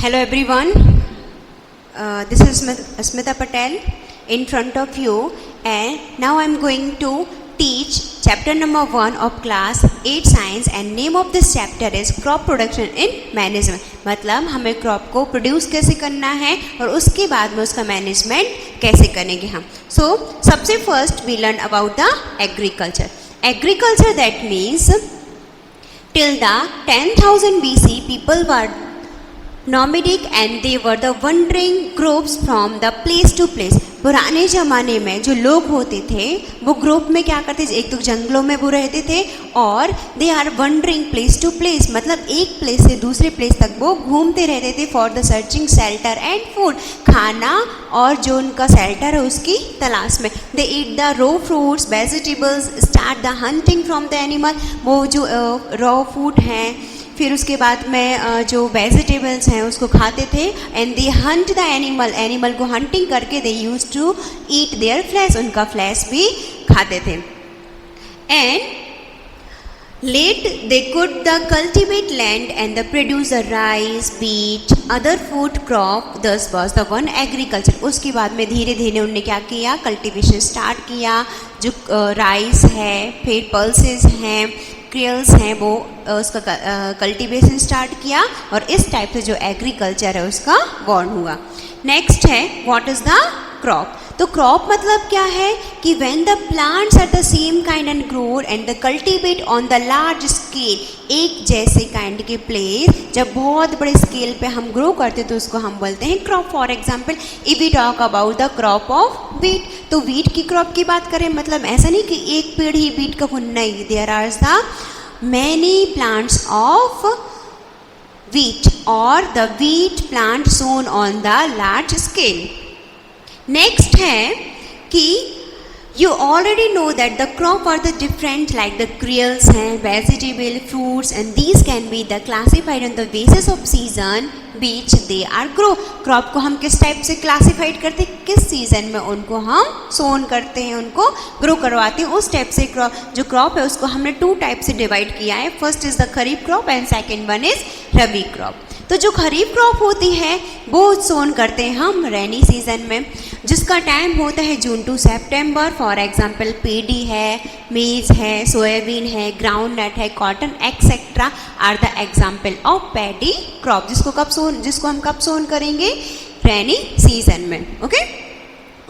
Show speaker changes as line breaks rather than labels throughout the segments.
Hello everyone, this is Smita Patel in front of you, and now I am going to teach chapter number 1 of class 8 science, and name of this chapter is crop production in management. मतलब हमें crop को produce कैसे करना है और उसके बाद में उसका मैनेजमेंट कैसे करेंगे हम. सो सबसे first we learn about the agriculture. Agriculture that means till the 10,000 BC people were nomadic and they were the wandering groups from the place to place. पुराने ज़माने में जो लोग होते थे वो ग्रुप में क्या करते थे, एक तो जंगलों में वो रहते थे और they are wandering place to place, मतलब एक प्लेस से दूसरे प्लेस तक वो घूमते रहते थे for the searching shelter and food, खाना और जो उनका शेल्टर है उसकी तलाश में. They eat the raw fruits vegetables, start the hunting from the animal, वो जो रॉ फूड हैं फिर उसके बाद में जो वेजिटेबल्स हैं उसको खाते थे. And they hunt the animal, animal को हंटिंग करके they use to eat their flesh, उनका फ्लैश भी खाते थे. And later they could the cultivate land and the produce the rice wheat other food crop, this was the one agriculture. उसके बाद में धीरे धीरे उन्होंने क्या किया, कल्टिवेशन स्टार्ट किया. जो राइस है, फिर पल्सेस हैं, क्रियल्स हैं, वो उसका कल्टीवेशन स्टार्ट किया और इस टाइप से जो एग्रीकल्चर है उसका बॉर्न हुआ. नेक्स्ट है व्हाट इज़ द क्रॉप. तो क्रॉप मतलब क्या है कि when the plants are the same kind and grow and the cultivate on the large scale, एक जैसे काइंड के प्लेस जब बहुत बड़े स्केल पे हम ग्रो करते तो उसको हम बोलते हैं crop. For example if we talk about the crop of wheat, तो वीट की क्रॉप की बात करें, मतलब ऐसा नहीं कि एक पेड़ ही वीट का हो, नहीं, there are the many plants of wheat or the wheat plant sown on the large scale. Next है कि you already know that the crop are the different like the cereals हैं, vegetable, fruits, and these can be the classified on the basis of season which they are grow. Crop को हम किस type से classified करते हैं, किस season में उनको हम सोन करते हैं, उनको ग्रो करवाते हैं, उस टाइप से जो क्रॉप है उसको हमने टू टाइप से डिवाइड किया है. First is the kharif crop and second one is rabi crop. तो जो खरीफ क्रॉप होती है वो सोन करते हैं हम रेनी सीजन में, जिसका टाइम होता है जून टू सितंबर. फॉर एग्जांपल पेडी है, मेज है, सोयाबीन है, ग्राउंड नट है, cotton etcetera are the example of paddy crop, जिसको हम कब सोन करेंगे, रेनी सीजन में. ओके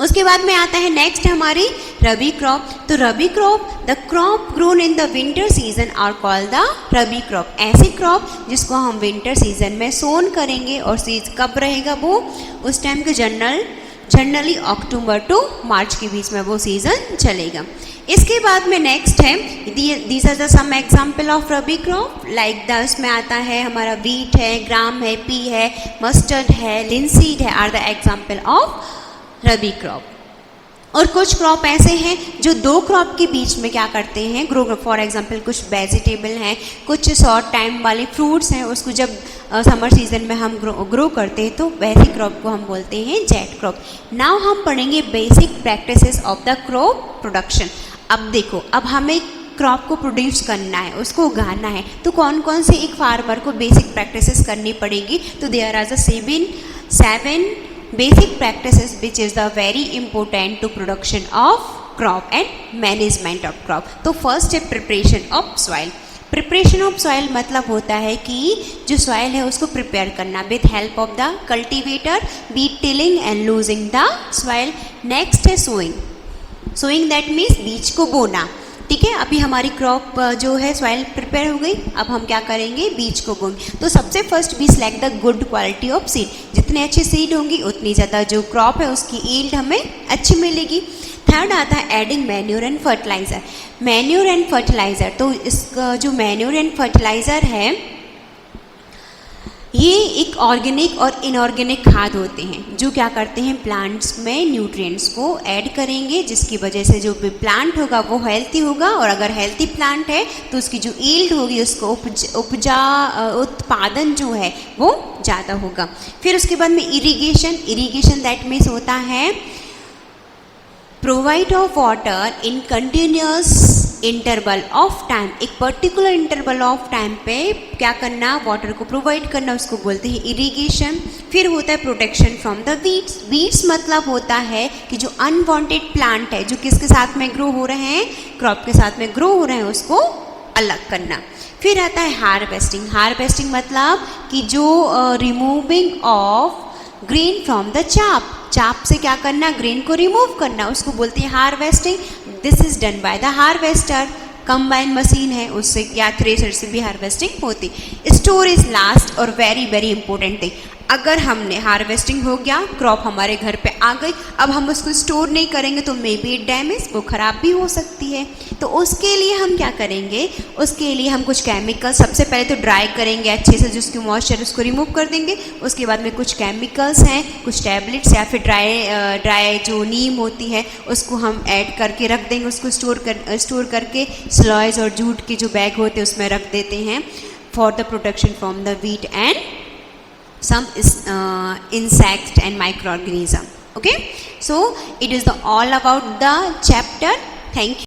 उसके बाद में आता है नेक्स्ट हमारी रबी क्रॉप. तो rabi crop the crop grown in the winter season are called the rabi crop. ऐसी क्रॉप जिसको हम विंटर सीजन में सोन करेंगे और कब रहेगा वो, उस टाइम के जनरली अक्टूबर टू मार्च के बीच में वो सीज़न चलेगा. इसके बाद में नेक्स्ट है these are the some example of rabi crop like the, उसमें आता है हमारा वीट है, ग्राम है, पी है, मस्टर्ड है, लिनसीड है are the example of rabi crop. और कुछ क्रॉप ऐसे हैं जो दो क्रॉप के बीच में क्या करते हैं, ग्रो. फॉर एग्जांपल कुछ वेजिटेबल हैं, कुछ शॉर्ट टाइम वाले फ्रूट्स हैं, उसको जब समर सीजन में हम ग्रो करते हैं तो वैसी क्रॉप को हम बोलते हैं जेट क्रॉप. नाउ हम पढ़ेंगे basic practices of the crop production. अब देखो, अब हमें क्रॉप को प्रोड्यूस करना है, उसको उगाना है, तो कौन कौन से एक फार्मर को बेसिक प्रैक्टिसेस करनी पड़ेगी. तो there are the seven basic practices which is the very important to production of crop and management of crop. तो first है preparation of soil. Preparation of soil मतलब होता है कि जो सॉइल है उसको प्रिपेयर करना with help of the cultivator, बीज tilling and loosening the soil. Next है सोइंग. सोइंग दैट मीन्स बीज को बोना. ठीक है, अभी हमारी क्रॉप जो है सॉइल प्रिपेयर हो गई, अब हम क्या करेंगे, बीज को बोएंगे. तो सबसे first we select the good quality of seed. जितने अच्छे सीड होंगी उतनी ज़्यादा जो क्रॉप है उसकी ईल्ड हमें अच्छी मिलेगी. थर्ड आता है adding manure and fertiliser. Manure and fertiliser, तो इसका जो मैन्योर एंड फर्टिलाइज़र है ये एक ऑर्गेनिक और इनऑर्गेनिक खाद होते हैं जो क्या करते हैं, प्लांट्स में न्यूट्रिएंट्स को ऐड करेंगे, जिसकी वजह से जो भी प्लांट होगा वो हेल्थी होगा. और अगर हेल्थी प्लांट है तो उसकी जो ईल्ड होगी, उसको उत्पादन जो है वो ज़्यादा होगा. फिर उसके बाद में इरीगेशन दैट मीन्स होता है provide of water in continuous interval of time, एक पर्टिकुलर इंटरवल ऑफ टाइम पे क्या करना, वाटर को प्रोवाइड करना, उसको बोलते हैं इरिगेशन। फिर होता है protection from the weeds. Weeds मतलब होता है कि जो अनवांटेड प्लांट है, जो किसके साथ में ग्रो हो रहे हैं, क्रॉप के साथ में ग्रो हो रहे हैं, उसको अलग करना। फिर आता है हार्वेस्टिंग। हार्वेस्टिंग मतलब कि जो removing of grain from the चाप, चाप से क्या करना, ग्रेन को रिमूव करना, उसको बोलते हैं harvesting. This is done by the harvester. Combine machine है, उससे या थ्रेशर से भी हार्वेस्टिंग होती। स्टोर इज लास्ट और वेरी वेरी इंपॉर्टेंट थिंग। अगर हमने हार्वेस्टिंग हो गया, क्रॉप हमारे घर पे आ गई, अब हम उसको स्टोर नहीं करेंगे तो मे बी डैमेज, वो ख़राब भी हो सकती है। तो उसके लिए हम क्या करेंगे, उसके लिए हम कुछ केमिकल, सबसे पहले तो ड्राई करेंगे अच्छे से, जिसकी मॉइस्चर उसको रिमूव कर देंगे। उसके बाद में कुछ केमिकल्स हैं, कुछ टैबलेट्स या फिर ड्राई जो नीम होती है उसको हम ऐड करके रख देंगे, उसको स्टोर करके स्लॉइज और जूट के जो बैग होते हैं उसमें रख देते हैं for the protection from the wheat and some insects and microorganism. Okay, so it is all about the chapter. Thank you.